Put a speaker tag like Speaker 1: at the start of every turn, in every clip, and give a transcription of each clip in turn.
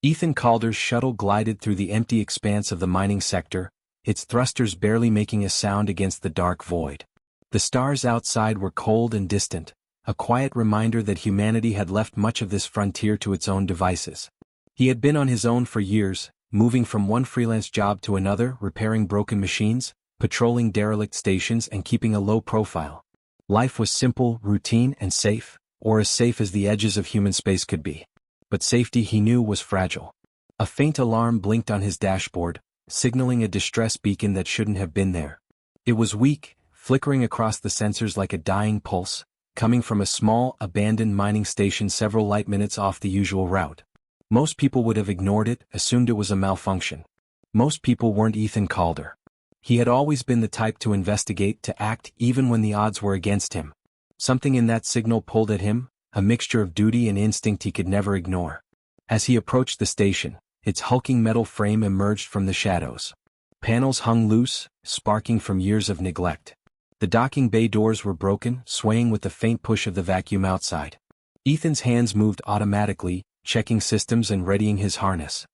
Speaker 1: Ethan Calder's shuttle glided through the empty expanse of the mining sector, its thrusters barely making a sound against the dark void. The stars outside were cold and distant, a quiet reminder that humanity had left much of this frontier to its own devices. He had been on his own for years, moving from one freelance job to another, repairing broken machines, patrolling derelict stations and keeping a low profile. Life was simple, routine, and safe, or as safe as the edges of human space could be. But safety, he knew, was fragile. A faint alarm blinked on his dashboard, signaling a distress beacon that shouldn't have been there. It was weak, flickering across the sensors like a dying pulse, coming from a small, abandoned mining station several light minutes off the usual route. Most people would have ignored it, assumed it was a malfunction. Most people weren't Ethan Calder. He had always been the type to investigate, to act even when the odds were against him. Something in that signal pulled at him, a mixture of duty and instinct he could never ignore. As he approached the station, its hulking metal frame emerged from the shadows. Panels hung loose, sparking from years of neglect. The docking bay doors were broken, swaying with the faint push of the vacuum outside. Ethan's hands moved automatically, checking systems and readying his harness.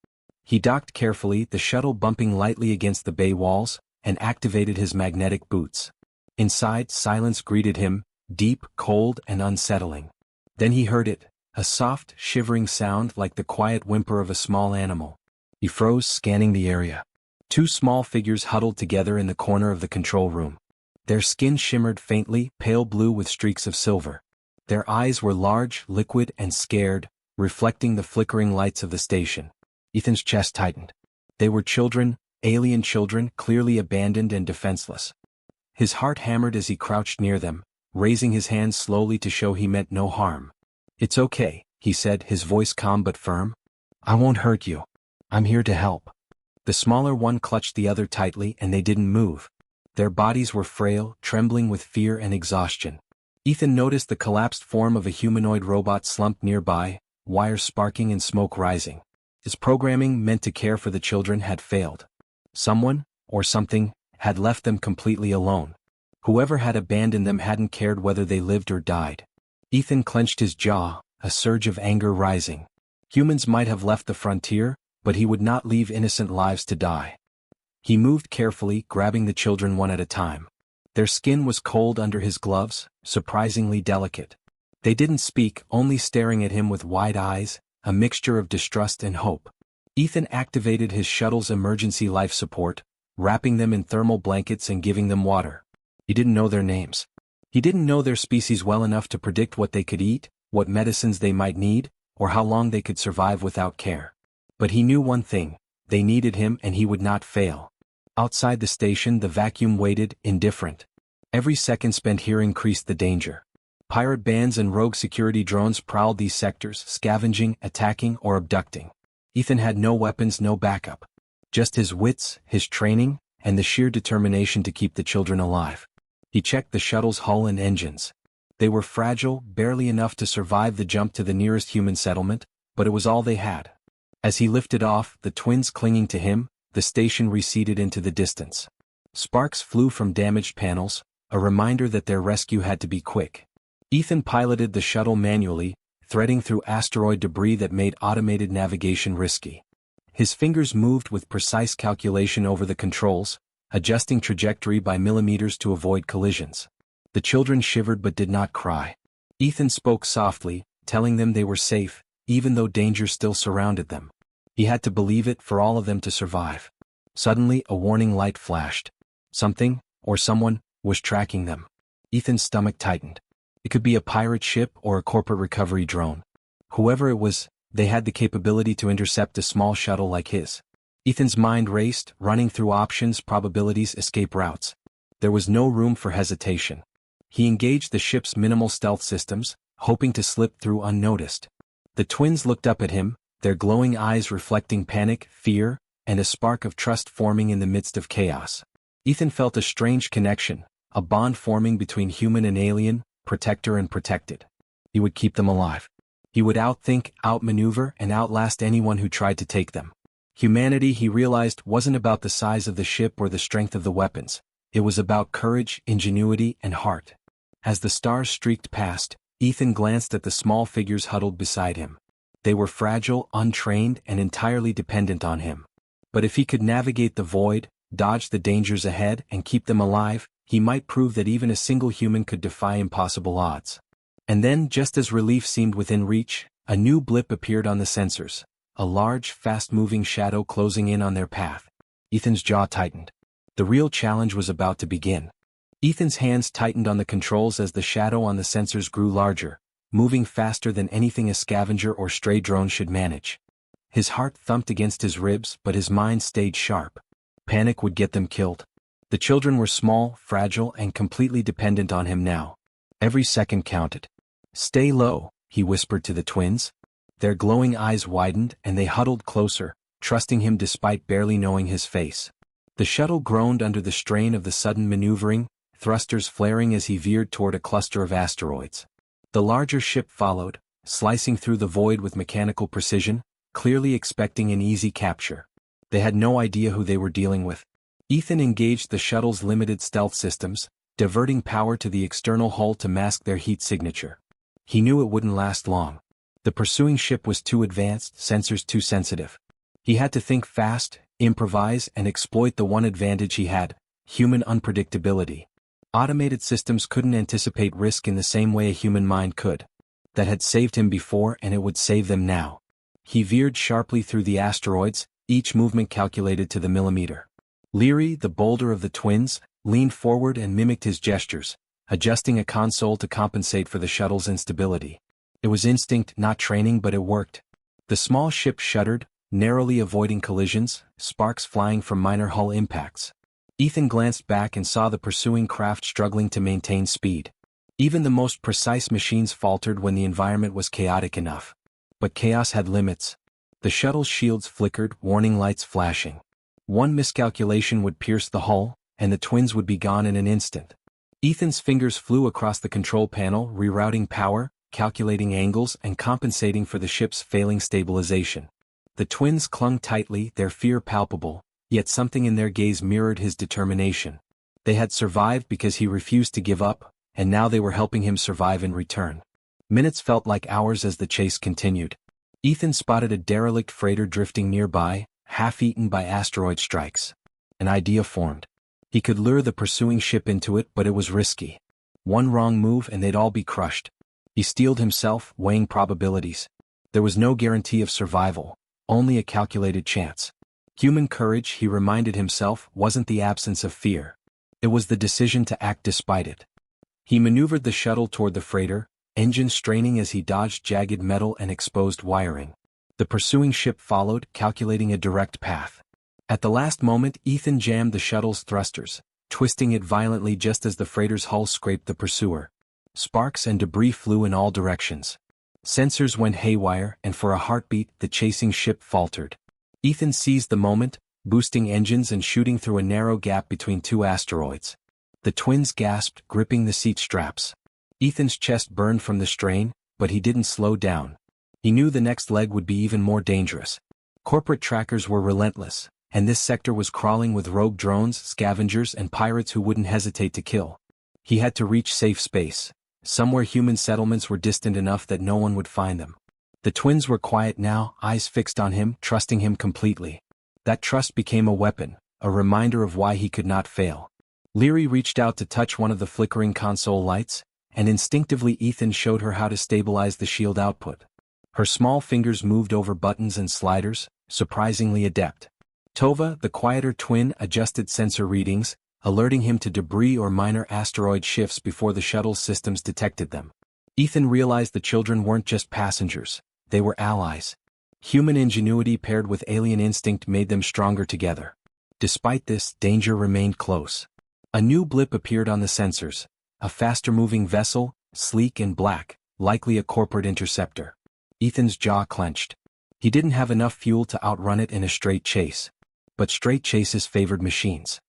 Speaker 1: He docked carefully, the shuttle bumping lightly against the bay walls, and activated his magnetic boots. Inside, silence greeted him, deep, cold, and unsettling. Then he heard it, a soft, shivering sound like the quiet whimper of a small animal. He froze, scanning the area. Two small figures huddled together in the corner of the control room. Their skin shimmered faintly, pale blue with streaks of silver. Their eyes were large, liquid, and scared, reflecting the flickering lights of the station. Ethan's chest tightened. They were children, alien children, clearly abandoned and defenseless. His heart hammered as he crouched near them, raising his hands slowly to show he meant no harm. "It's okay," he said, his voice calm but firm. "I won't hurt you. I'm here to help." The smaller one clutched the other tightly, and they didn't move. Their bodies were frail, trembling with fear and exhaustion. Ethan noticed the collapsed form of a humanoid robot slumped nearby, wires sparking and smoke rising. His programming, meant to care for the children, had failed. Someone, or something, had left them completely alone. Whoever had abandoned them hadn't cared whether they lived or died. Ethan clenched his jaw, a surge of anger rising. Humans might have left the frontier, but he would not leave innocent lives to die. He moved carefully, grabbing the children one at a time. Their skin was cold under his gloves, surprisingly delicate. They didn't speak, only staring at him with wide eyes, a mixture of distrust and hope. Ethan activated his shuttle's emergency life support, wrapping them in thermal blankets and giving them water. He didn't know their names. He didn't know their species well enough to predict what they could eat, what medicines they might need, or how long they could survive without care. But he knew one thing: they needed him and he would not fail. Outside the station, the vacuum waited, indifferent. Every second spent here increased the danger. Pirate bands and rogue security drones prowled these sectors, scavenging, attacking, or abducting. Ethan had no weapons, no backup. Just his wits, his training, and the sheer determination to keep the children alive. He checked the shuttle's hull and engines. They were fragile, barely enough to survive the jump to the nearest human settlement, but it was all they had. As he lifted off, the twins clinging to him, the station receded into the distance. Sparks flew from damaged panels, a reminder that their rescue had to be quick. Ethan piloted the shuttle manually, threading through asteroid debris that made automated navigation risky. His fingers moved with precise calculation over the controls, adjusting trajectory by millimeters to avoid collisions. The children shivered but did not cry. Ethan spoke softly, telling them they were safe, even though danger still surrounded them. He had to believe it for all of them to survive. Suddenly, a warning light flashed. Something, or someone, was tracking them. Ethan's stomach tightened. It could be a pirate ship or a corporate recovery drone. Whoever it was, they had the capability to intercept a small shuttle like his. Ethan's mind raced, running through options, probabilities, escape routes. There was no room for hesitation. He engaged the ship's minimal stealth systems, hoping to slip through unnoticed. The twins looked up at him, their glowing eyes reflecting panic, fear, and a spark of trust forming in the midst of chaos. Ethan felt a strange connection, a bond forming between human and alien, protector and protected. He would keep them alive. He would outthink, outmaneuver, and outlast anyone who tried to take them. Humanity, he realized, wasn't about the size of the ship or the strength of the weapons. It was about courage, ingenuity, and heart. As the stars streaked past, Ethan glanced at the small figures huddled beside him. They were fragile, untrained, and entirely dependent on him. But if he could navigate the void, dodge the dangers ahead, and keep them alive, he might prove that even a single human could defy impossible odds. And then, just as relief seemed within reach, a new blip appeared on the sensors, a large, fast-moving shadow closing in on their path. Ethan's jaw tightened. The real challenge was about to begin. Ethan's hands tightened on the controls as the shadow on the sensors grew larger, moving faster than anything a scavenger or stray drone should manage. His heart thumped against his ribs, but his mind stayed sharp. Panic would get them killed. The children were small, fragile, and completely dependent on him now. Every second counted. "Stay low," he whispered to the twins. Their glowing eyes widened and they huddled closer, trusting him despite barely knowing his face. The shuttle groaned under the strain of the sudden maneuvering, thrusters flaring as he veered toward a cluster of asteroids. The larger ship followed, slicing through the void with mechanical precision, clearly expecting an easy capture. They had no idea who they were dealing with. Ethan engaged the shuttle's limited stealth systems, diverting power to the external hull to mask their heat signature. He knew it wouldn't last long. The pursuing ship was too advanced, sensors too sensitive. He had to think fast, improvise, and exploit the one advantage he had: human unpredictability. Automated systems couldn't anticipate risk in the same way a human mind could. That had saved him before, and it would save them now. He veered sharply through the asteroids, each movement calculated to the millimeter. Leary, the bolder of the twins, leaned forward and mimicked his gestures, adjusting a console to compensate for the shuttle's instability. It was instinct, not training, but it worked. The small ship shuddered, narrowly avoiding collisions, sparks flying from minor hull impacts. Ethan glanced back and saw the pursuing craft struggling to maintain speed. Even the most precise machines faltered when the environment was chaotic enough. But chaos had limits. The shuttle's shields flickered, warning lights flashing. One miscalculation would pierce the hull, and the twins would be gone in an instant. Ethan's fingers flew across the control panel, rerouting power, calculating angles, and compensating for the ship's failing stabilization. The twins clung tightly, their fear palpable, yet something in their gaze mirrored his determination. They had survived because he refused to give up, and now they were helping him survive in return. Minutes felt like hours as the chase continued. Ethan spotted a derelict freighter drifting nearby, half-eaten by asteroid strikes. An idea formed. He could lure the pursuing ship into it, but it was risky. One wrong move and they'd all be crushed. He steeled himself, weighing probabilities. There was no guarantee of survival, only a calculated chance. Human courage, he reminded himself, wasn't the absence of fear. It was the decision to act despite it. He maneuvered the shuttle toward the freighter, engines straining as he dodged jagged metal and exposed wiring. The pursuing ship followed, calculating a direct path. At the last moment, Ethan jammed the shuttle's thrusters, twisting it violently just as the freighter's hull scraped the pursuer. Sparks and debris flew in all directions. Sensors went haywire, and for a heartbeat, the chasing ship faltered. Ethan seized the moment, boosting engines and shooting through a narrow gap between two asteroids. The twins gasped, gripping the seat straps. Ethan's chest burned from the strain, but he didn't slow down. He knew the next leg would be even more dangerous. Corporate trackers were relentless, and this sector was crawling with rogue drones, scavengers, and pirates who wouldn't hesitate to kill. He had to reach safe space. Somewhere human settlements were distant enough that no one would find them. The twins were quiet now, eyes fixed on him, trusting him completely. That trust became a weapon, a reminder of why he could not fail. Leary reached out to touch one of the flickering console lights, and instinctively Ethan showed her how to stabilize the shield output. Her small fingers moved over buttons and sliders, surprisingly adept. Tova, the quieter twin, adjusted sensor readings, alerting him to debris or minor asteroid shifts before the shuttle's systems detected them. Ethan realized the children weren't just passengers, they were allies. Human ingenuity paired with alien instinct made them stronger together. Despite this, danger remained close. A new blip appeared on the sensors, a faster-moving vessel, sleek and black, likely a corporate interceptor. Ethan's jaw clenched. He didn't have enough fuel to outrun it in a straight chase. But straight chases favored machines.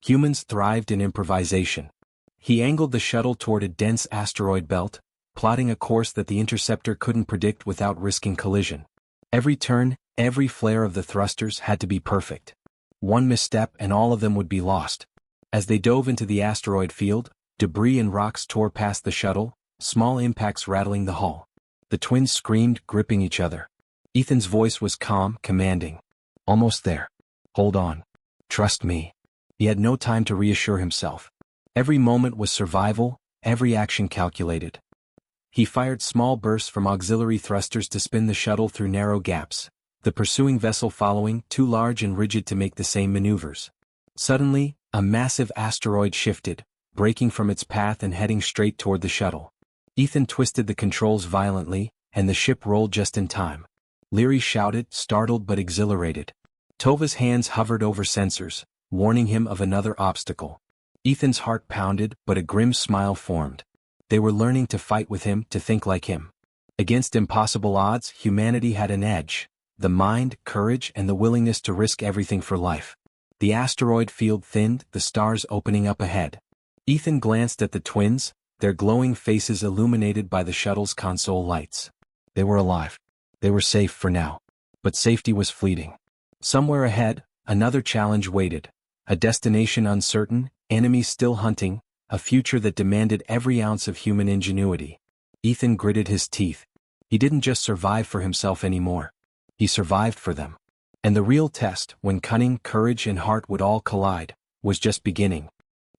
Speaker 1: Humans thrived in improvisation. He angled the shuttle toward a dense asteroid belt, plotting a course that the interceptor couldn't predict without risking collision. Every turn, every flare of the thrusters had to be perfect. One misstep and all of them would be lost. As they dove into the asteroid field, debris and rocks tore past the shuttle, small impacts rattling the hull. The twins screamed, gripping each other. Ethan's voice was calm, commanding. Almost there. Hold on. Trust me. He had no time to reassure himself. Every moment was survival, every action calculated. He fired small bursts from auxiliary thrusters to spin the shuttle through narrow gaps, the pursuing vessel following, too large and rigid to make the same maneuvers. Suddenly, a massive asteroid shifted, breaking from its path and heading straight toward the shuttle. Ethan twisted the controls violently, and the ship rolled just in time. Leary shouted, startled but exhilarated. Tova's hands hovered over sensors, warning him of another obstacle. Ethan's heart pounded, but a grim smile formed. They were learning to fight with him, to think like him. Against impossible odds, humanity had an edge: the mind, courage, and the willingness to risk everything for life. The asteroid field thinned, the stars opening up ahead. Ethan glanced at the twins, their glowing faces illuminated by the shuttle's console lights. They were alive. They were safe for now. But safety was fleeting. Somewhere ahead, another challenge waited. A destination uncertain, enemies still hunting, a future that demanded every ounce of human ingenuity. Ethan gritted his teeth. He didn't just survive for himself anymore. He survived for them. And the real test, when cunning, courage, and heart would all collide, was just beginning.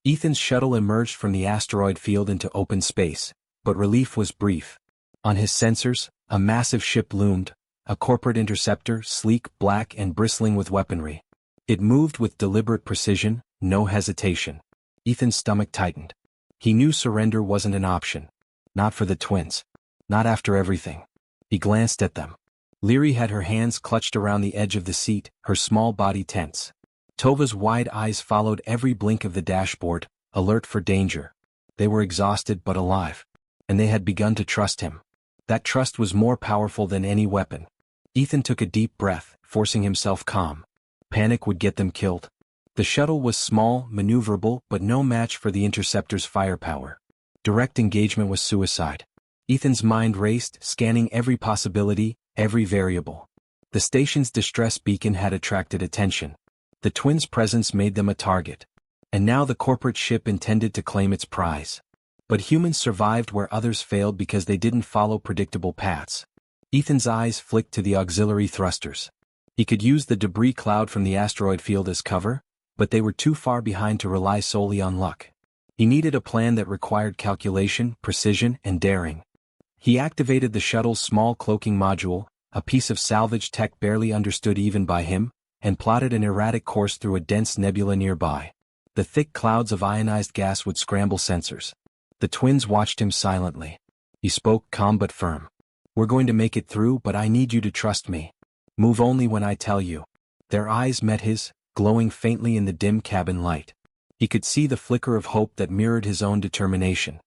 Speaker 1: Ethan's shuttle emerged from the asteroid field into open space, but relief was brief. On his sensors, a massive ship loomed, a corporate interceptor, sleek, black, and bristling with weaponry. It moved with deliberate precision, no hesitation. Ethan's stomach tightened. He knew surrender wasn't an option. Not for the twins. Not after everything. He glanced at them. Leary had her hands clutched around the edge of the seat, her small body tense. Tova's wide eyes followed every blink of the dashboard, alert for danger. They were exhausted but alive. And they had begun to trust him. That trust was more powerful than any weapon. Ethan took a deep breath, forcing himself calm. Panic would get them killed. The shuttle was small, maneuverable, but no match for the interceptor's firepower. Direct engagement was suicide. Ethan's mind raced, scanning every possibility, every variable. The station's distress beacon had attracted attention. The twins' presence made them a target. And now the corporate ship intended to claim its prize. But humans survived where others failed because they didn't follow predictable paths. Ethan's eyes flicked to the auxiliary thrusters. He could use the debris cloud from the asteroid field as cover, but they were too far behind to rely solely on luck. He needed a plan that required calculation, precision, and daring. He activated the shuttle's small cloaking module, a piece of salvage tech barely understood even by him, and plotted an erratic course through a dense nebula nearby. The thick clouds of ionized gas would scramble sensors. The twins watched him silently. He spoke calm but firm. "We're going to make it through, but I need you to trust me. Move only when I tell you." Their eyes met his, glowing faintly in the dim cabin light. He could see the flicker of hope that mirrored his own determination.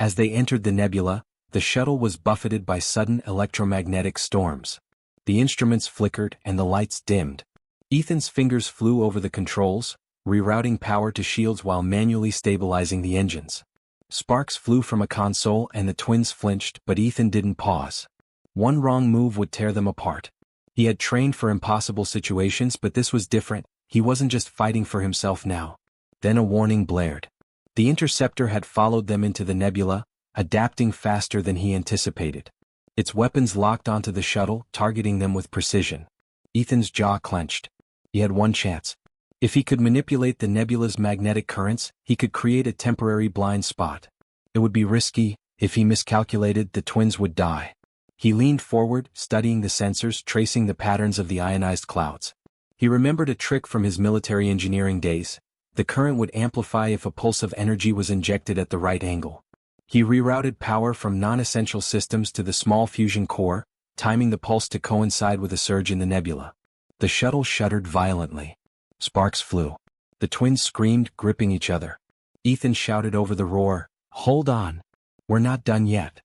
Speaker 1: As they entered the nebula, the shuttle was buffeted by sudden electromagnetic storms. The instruments flickered and the lights dimmed. Ethan's fingers flew over the controls, rerouting power to shields while manually stabilizing the engines. Sparks flew from a console and the twins flinched, but Ethan didn't pause. One wrong move would tear them apart. He had trained for impossible situations, but this was different. He wasn't just fighting for himself now. Then a warning blared. The interceptor had followed them into the nebula, adapting faster than he anticipated. Its weapons locked onto the shuttle, targeting them with precision. Ethan's jaw clenched. He had one chance. If he could manipulate the nebula's magnetic currents, he could create a temporary blind spot. It would be risky. If he miscalculated, the twins would die. He leaned forward, studying the sensors, tracing the patterns of the ionized clouds. He remembered a trick from his military engineering days. The current would amplify if a pulse of energy was injected at the right angle. He rerouted power from non-essential systems to the small fusion core, timing the pulse to coincide with a surge in the nebula. The shuttle shuddered violently. Sparks flew. The twins screamed, gripping each other. Ethan shouted over the roar, "Hold on. We're not done yet."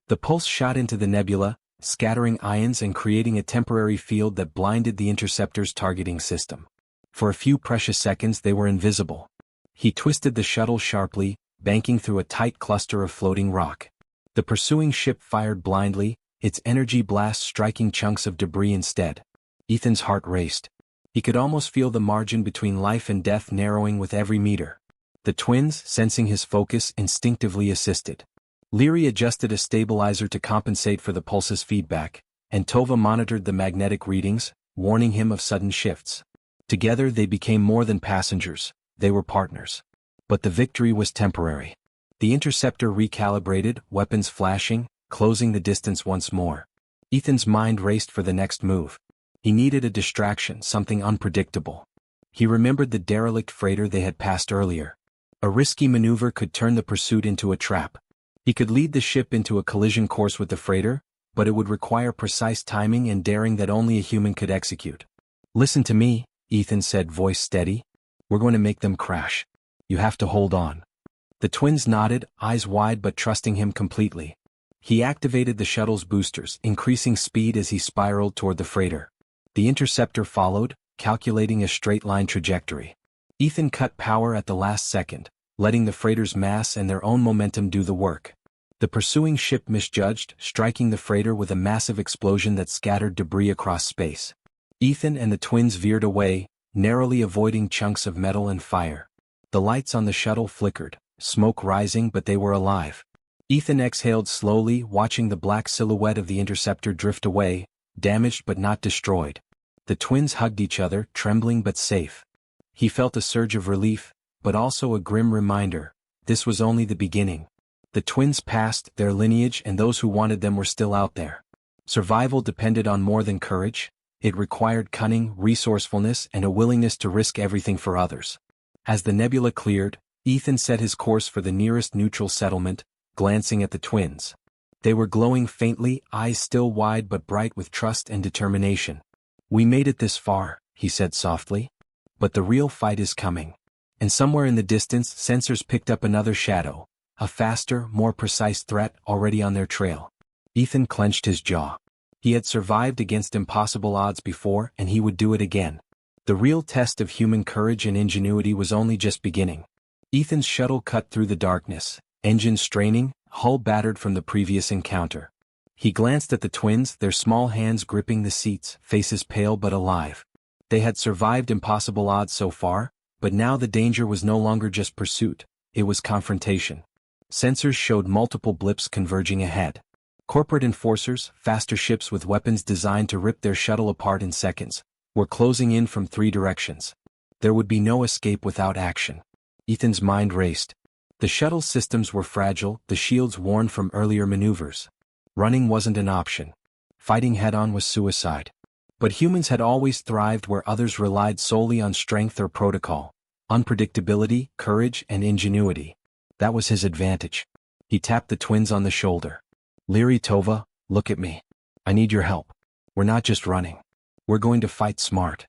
Speaker 1: The pulse shot into the nebula, scattering ions and creating a temporary field that blinded the interceptor's targeting system. For a few precious seconds they were invisible. He twisted the shuttle sharply, banking through a tight cluster of floating rock. The pursuing ship fired blindly, its energy blast striking chunks of debris instead. Ethan's heart raced. He could almost feel the margin between life and death narrowing with every meter. The twins, sensing his focus, instinctively assisted. Leary adjusted a stabilizer to compensate for the pulse's feedback, and Tova monitored the magnetic readings, warning him of sudden shifts. Together they became more than passengers, they were partners. But the victory was temporary. The interceptor recalibrated, weapons flashing, closing the distance once more. Ethan's mind raced for the next move. He needed a distraction, something unpredictable. He remembered the derelict freighter they had passed earlier. A risky maneuver could turn the pursuit into a trap. He could lead the ship into a collision course with the freighter, but it would require precise timing and daring that only a human could execute. "Listen to me," Ethan said, voice steady. "We're going to make them crash. You have to hold on." The twins nodded, eyes wide but trusting him completely. He activated the shuttle's boosters, increasing speed as he spiraled toward the freighter. The interceptor followed, calculating a straight-line trajectory. Ethan cut power at the last second, letting the freighter's mass and their own momentum do the work. The pursuing ship misjudged, striking the freighter with a massive explosion that scattered debris across space. Ethan and the twins veered away, narrowly avoiding chunks of metal and fire. The lights on the shuttle flickered, smoke rising, but they were alive. Ethan exhaled slowly, watching the black silhouette of the interceptor drift away, damaged but not destroyed. The twins hugged each other, trembling but safe. He felt a surge of relief, but also a grim reminder. This was only the beginning. The twins passed, their lineage and those who wanted them were still out there. Survival depended on more than courage. It required cunning, resourcefulness, and a willingness to risk everything for others. As the nebula cleared, Ethan set his course for the nearest neutral settlement, glancing at the twins. They were glowing faintly, eyes still wide but bright with trust and determination. "We made it this far," he said softly. "But the real fight is coming." And somewhere in the distance, sensors picked up another shadow, a faster, more precise threat already on their trail. Ethan clenched his jaw. He had survived against impossible odds before, and he would do it again. The real test of human courage and ingenuity was only just beginning. Ethan's shuttle cut through the darkness, engine straining, hull battered from the previous encounter. He glanced at the twins, their small hands gripping the seats, faces pale but alive. They had survived impossible odds so far, but now the danger was no longer just pursuit, it was confrontation. Sensors showed multiple blips converging ahead. Corporate enforcers, faster ships with weapons designed to rip their shuttle apart in seconds, were closing in from 3 directions. There would be no escape without action. Ethan's mind raced. The shuttle's systems were fragile, the shields worn from earlier maneuvers. Running wasn't an option. Fighting head-on was suicide. But humans had always thrived where others relied solely on strength or protocol. Unpredictability, courage, and ingenuity. That was his advantage. He tapped the twins on the shoulder. "Leary, Tova, look at me. I need your help. We're not just running. We're going to fight smart."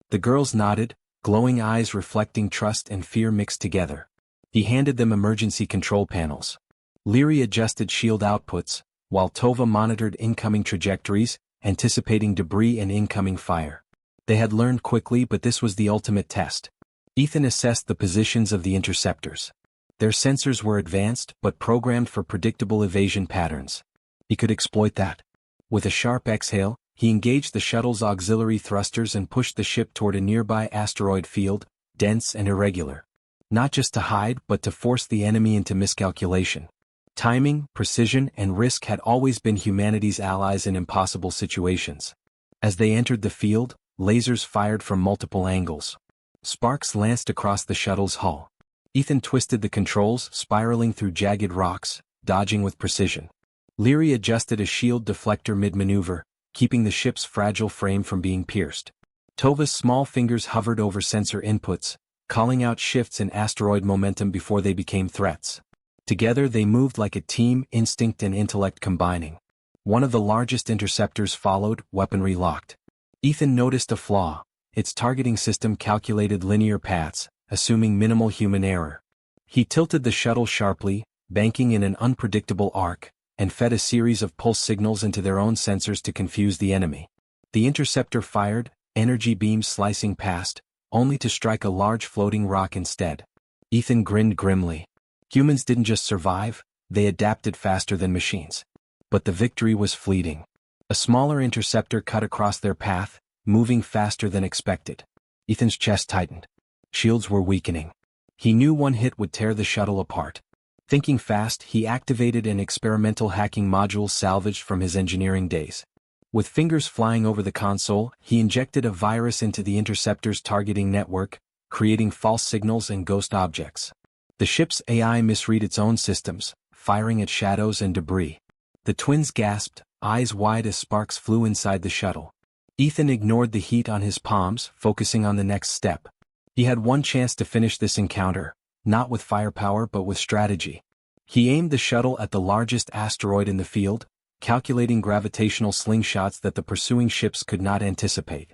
Speaker 1: The girls nodded, glowing eyes reflecting trust and fear mixed together. He handed them emergency control panels. Leary adjusted shield outputs, while Tova monitored incoming trajectories, anticipating debris and incoming fire. They had learned quickly, but this was the ultimate test. Ethan assessed the positions of the interceptors. Their sensors were advanced, but programmed for predictable evasion patterns. He could exploit that. With a sharp exhale, he engaged the shuttle's auxiliary thrusters and pushed the ship toward a nearby asteroid field, dense and irregular. Not just to hide, but to force the enemy into miscalculation. Timing, precision, and risk had always been humanity's allies in impossible situations. As they entered the field, lasers fired from multiple angles. Sparks lanced across the shuttle's hull. Ethan twisted the controls, spiraling through jagged rocks, dodging with precision. Leary adjusted a shield deflector mid-maneuver, keeping the ship's fragile frame from being pierced. Tova's small fingers hovered over sensor inputs, calling out shifts in asteroid momentum before they became threats. Together they moved like a team, instinct and intellect combining. One of the largest interceptors followed, weaponry locked. Ethan noticed a flaw. Its targeting system calculated linear paths, assuming minimal human error. He tilted the shuttle sharply, banking in an unpredictable arc, and fed a series of pulse signals into their own sensors to confuse the enemy. The interceptor fired, energy beams slicing past, only to strike a large floating rock instead. Ethan grinned grimly. Humans didn't just survive, they adapted faster than machines. But the victory was fleeting. A smaller interceptor cut across their path, moving faster than expected. Ethan's chest tightened. Shields were weakening. He knew one hit would tear the shuttle apart. Thinking fast, he activated an experimental hacking module salvaged from his engineering days. With fingers flying over the console, he injected a virus into the interceptor's targeting network, creating false signals and ghost objects. The ship's AI misread its own systems, firing at shadows and debris. The twins gasped, eyes wide as sparks flew inside the shuttle. Ethan ignored the heat on his palms, focusing on the next step. He had one chance to finish this encounter, not with firepower but with strategy. He aimed the shuttle at the largest asteroid in the field, calculating gravitational slingshots that the pursuing ships could not anticipate.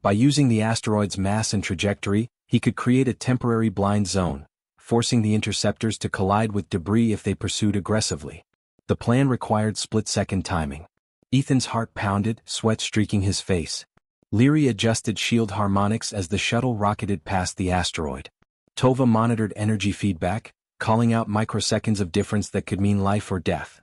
Speaker 1: By using the asteroid's mass and trajectory, he could create a temporary blind zone, forcing the interceptors to collide with debris if they pursued aggressively. The plan required split-second timing. Ethan's heart pounded, sweat streaking his face. Leary adjusted shield harmonics as the shuttle rocketed past the asteroid. Tova monitored energy feedback, calling out microseconds of difference that could mean life or death.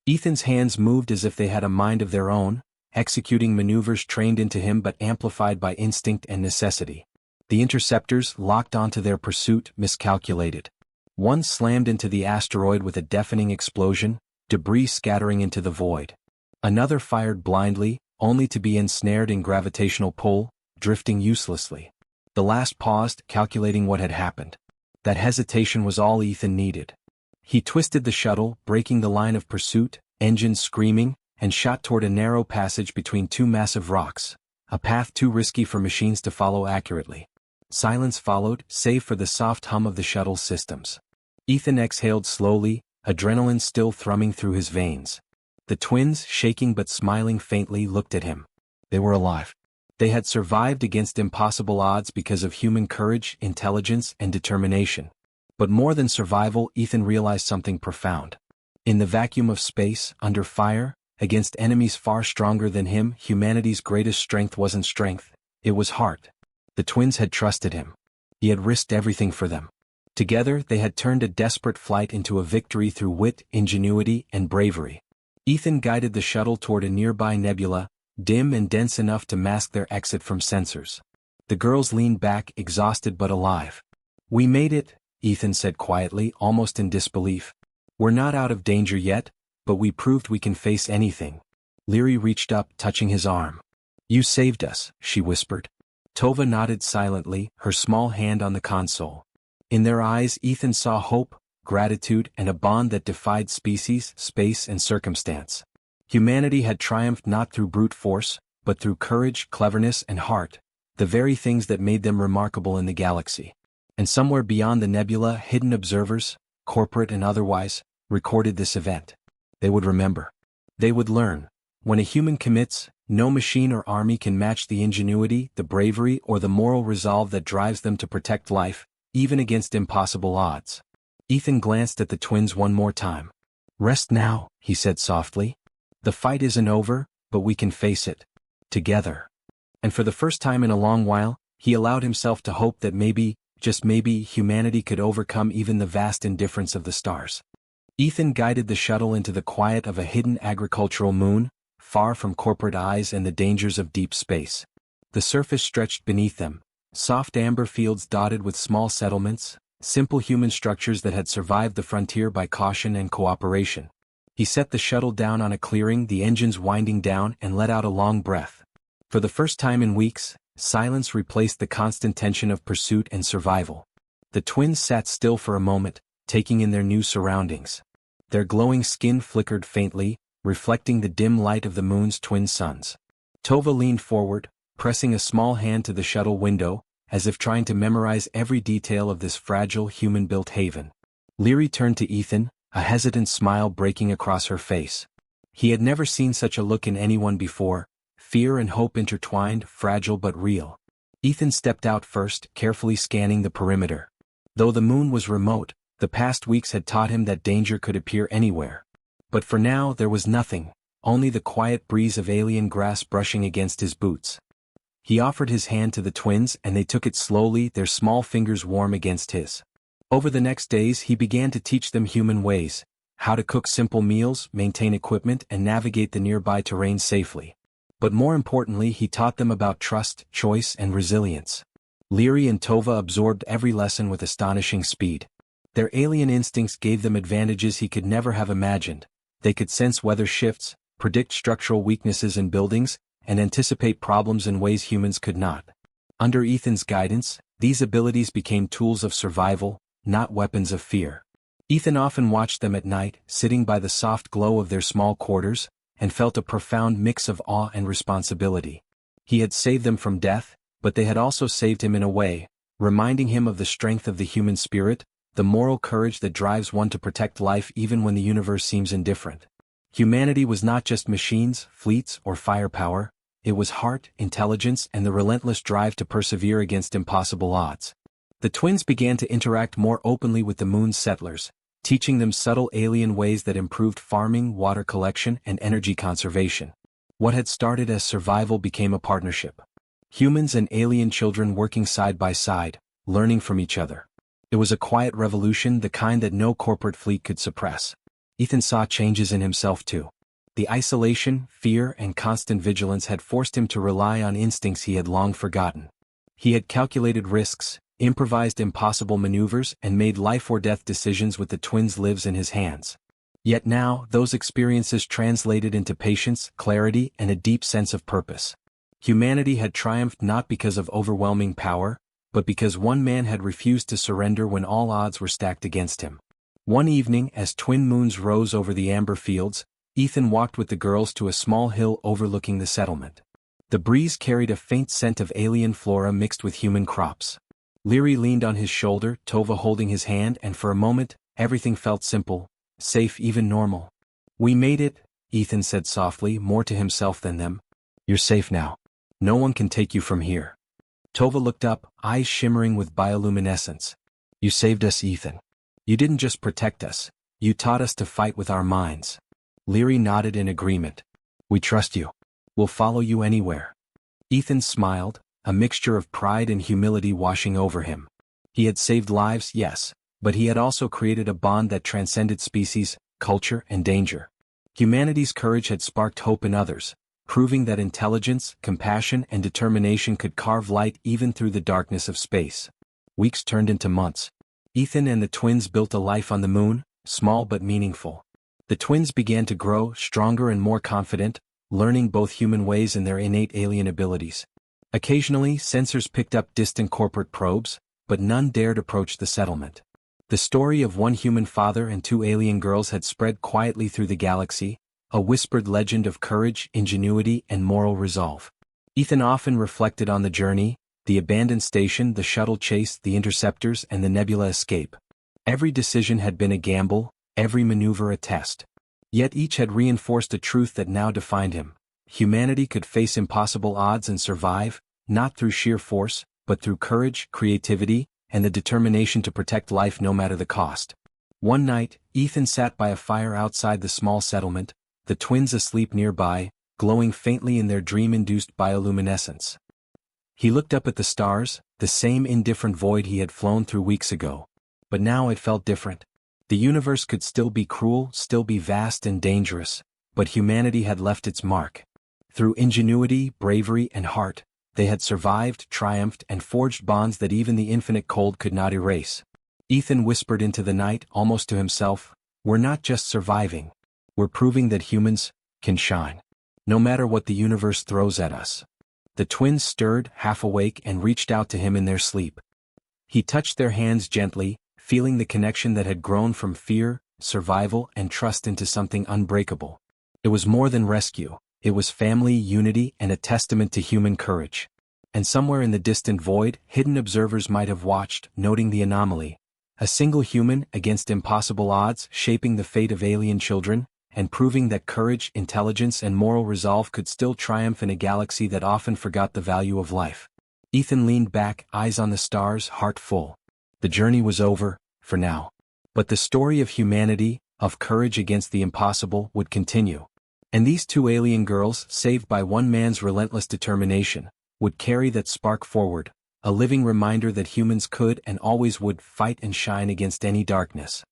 Speaker 1: Ethan's hands moved as if they had a mind of their own, executing maneuvers trained into him but amplified by instinct and necessity. The interceptors, locked onto their pursuit, miscalculated. One slammed into the asteroid with a deafening explosion, debris scattering into the void. Another fired blindly, only to be ensnared in gravitational pull, drifting uselessly. The last paused, calculating what had happened. That hesitation was all Ethan needed. He twisted the shuttle, breaking the line of pursuit, engines screaming, and shot toward a narrow passage between two massive rocks, a path too risky for machines to follow accurately. Silence followed, save for the soft hum of the shuttle's systems. Ethan exhaled slowly, adrenaline still thrumming through his veins. The twins, shaking but smiling faintly, looked at him. They were alive. They had survived against impossible odds because of human courage, intelligence, and determination. But more than survival, Ethan realized something profound. In the vacuum of space, under fire, against enemies far stronger than him, humanity's greatest strength wasn't strength, it was heart. The twins had trusted him. He had risked everything for them. Together, they had turned a desperate flight into a victory through wit, ingenuity, and bravery. Ethan guided the shuttle toward a nearby nebula, dim and dense enough to mask their exit from sensors. The girls leaned back, exhausted but alive. "We made it," Ethan said quietly, almost in disbelief. "We're not out of danger yet, but we proved we can face anything." Leary reached up, touching his arm. "You saved us," she whispered. Tova nodded silently, her small hand on the console. In their eyes, Ethan saw hope, gratitude, and a bond that defied species, space, and circumstance. Humanity had triumphed not through brute force, but through courage, cleverness, and heart, the very things that made them remarkable in the galaxy. And somewhere beyond the nebula, hidden observers, corporate and otherwise, recorded this event. They would remember. They would learn. When a human commits, no machine or army can match the ingenuity, the bravery, or the moral resolve that drives them to protect life, even against impossible odds. Ethan glanced at the twins one more time. "Rest now," he said softly. "The fight isn't over, but we can face it. Together." And for the first time in a long while, he allowed himself to hope that maybe, just maybe, humanity could overcome even the vast indifference of the stars. Ethan guided the shuttle into the quiet of a hidden agricultural moon, far from corporate eyes and the dangers of deep space. The surface stretched beneath them, soft amber fields dotted with small settlements, simple human structures that had survived the frontier by caution and cooperation. He set the shuttle down on a clearing, the engines winding down, and let out a long breath. For the first time in weeks, silence replaced the constant tension of pursuit and survival. The twins sat still for a moment, taking in their new surroundings. Their glowing skin flickered faintly, reflecting the dim light of the moon's twin suns. Tova leaned forward, pressing a small hand to the shuttle window, as if trying to memorize every detail of this fragile human-built haven. Leary turned to Ethan, a hesitant smile breaking across her face. He had never seen such a look in anyone before, fear and hope intertwined, fragile but real. Ethan stepped out first, carefully scanning the perimeter. Though the moon was remote, the past weeks had taught him that danger could appear anywhere. But for now there was nothing, only the quiet breeze of alien grass brushing against his boots. He offered his hand to the twins and they took it slowly, their small fingers warm against his. Over the next days he began to teach them human ways, how to cook simple meals, maintain equipment, and navigate the nearby terrain safely. But more importantly, he taught them about trust, choice, and resilience. Leary and Tova absorbed every lesson with astonishing speed. Their alien instincts gave them advantages he could never have imagined. They could sense weather shifts, predict structural weaknesses in buildings, and anticipate problems in ways humans could not. Under Ethan's guidance, these abilities became tools of survival, not weapons of fear. Ethan often watched them at night, sitting by the soft glow of their small quarters, and felt a profound mix of awe and responsibility. He had saved them from death, but they had also saved him in a way, reminding him of the strength of the human spirit, the moral courage that drives one to protect life even when the universe seems indifferent. Humanity was not just machines, fleets, or firepower, it was heart, intelligence, and the relentless drive to persevere against impossible odds. The twins began to interact more openly with the moon's settlers, teaching them subtle alien ways that improved farming, water collection, and energy conservation. What had started as survival became a partnership. Humans and alien children working side by side, learning from each other. It was a quiet revolution, the kind that no corporate fleet could suppress. Ethan saw changes in himself too. The isolation, fear, and constant vigilance had forced him to rely on instincts he had long forgotten. He had calculated risks, improvised impossible maneuvers, and made life-or-death decisions with the twins' lives in his hands. Yet now, those experiences translated into patience, clarity, and a deep sense of purpose. Humanity had triumphed not because of overwhelming power, but because one man had refused to surrender when all odds were stacked against him. One evening, as twin moons rose over the amber fields, Ethan walked with the girls to a small hill overlooking the settlement. The breeze carried a faint scent of alien flora mixed with human crops. Leary leaned on his shoulder, Tova holding his hand, and for a moment, everything felt simple, safe, even normal. "We made it," Ethan said softly, more to himself than them. "You're safe now. No one can take you from here." Tova looked up, eyes shimmering with bioluminescence. "You saved us, Ethan. You didn't just protect us, you taught us to fight with our minds." Leary nodded in agreement. "We trust you. We'll follow you anywhere." Ethan smiled, a mixture of pride and humility washing over him. He had saved lives, yes, but he had also created a bond that transcended species, culture, and danger. Humanity's courage had sparked hope in others, proving that intelligence, compassion, and determination could carve light even through the darkness of space. Weeks turned into months. Ethan and the twins built a life on the moon, small but meaningful. The twins began to grow, stronger and more confident, learning both human ways and their innate alien abilities. Occasionally, sensors picked up distant corporate probes, but none dared approach the settlement. The story of one human father and two alien girls had spread quietly through the galaxy, a whispered legend of courage, ingenuity, and moral resolve. Ethan often reflected on the journey, the abandoned station, the shuttle chase, the interceptors, and the nebula escape. Every decision had been a gamble, every maneuver a test. Yet each had reinforced a truth that now defined him. Humanity could face impossible odds and survive, not through sheer force, but through courage, creativity, and the determination to protect life no matter the cost. One night, Ethan sat by a fire outside the small settlement, the twins asleep nearby, glowing faintly in their dream-induced bioluminescence. He looked up at the stars, the same indifferent void he had flown through weeks ago. But now it felt different. The universe could still be cruel, still be vast and dangerous, but humanity had left its mark. Through ingenuity, bravery, and heart, they had survived, triumphed, and forged bonds that even the infinite cold could not erase. Ethan whispered into the night, almost to himself, "We're not just surviving. We're proving that humans can shine, no matter what the universe throws at us." The twins stirred, half awake, and reached out to him in their sleep. He touched their hands gently, feeling the connection that had grown from fear, survival, and trust into something unbreakable. It was more than rescue, it was family, unity, and a testament to human courage. And somewhere in the distant void, hidden observers might have watched, noting the anomaly. A single human against impossible odds, shaping the fate of alien children, and proving that courage, intelligence, and moral resolve could still triumph in a galaxy that often forgot the value of life. Ethan leaned back, eyes on the stars, heart full. The journey was over, for now. But the story of humanity, of courage against the impossible, would continue. And these two alien girls, saved by one man's relentless determination, would carry that spark forward, a living reminder that humans could and always would fight and shine against any darkness.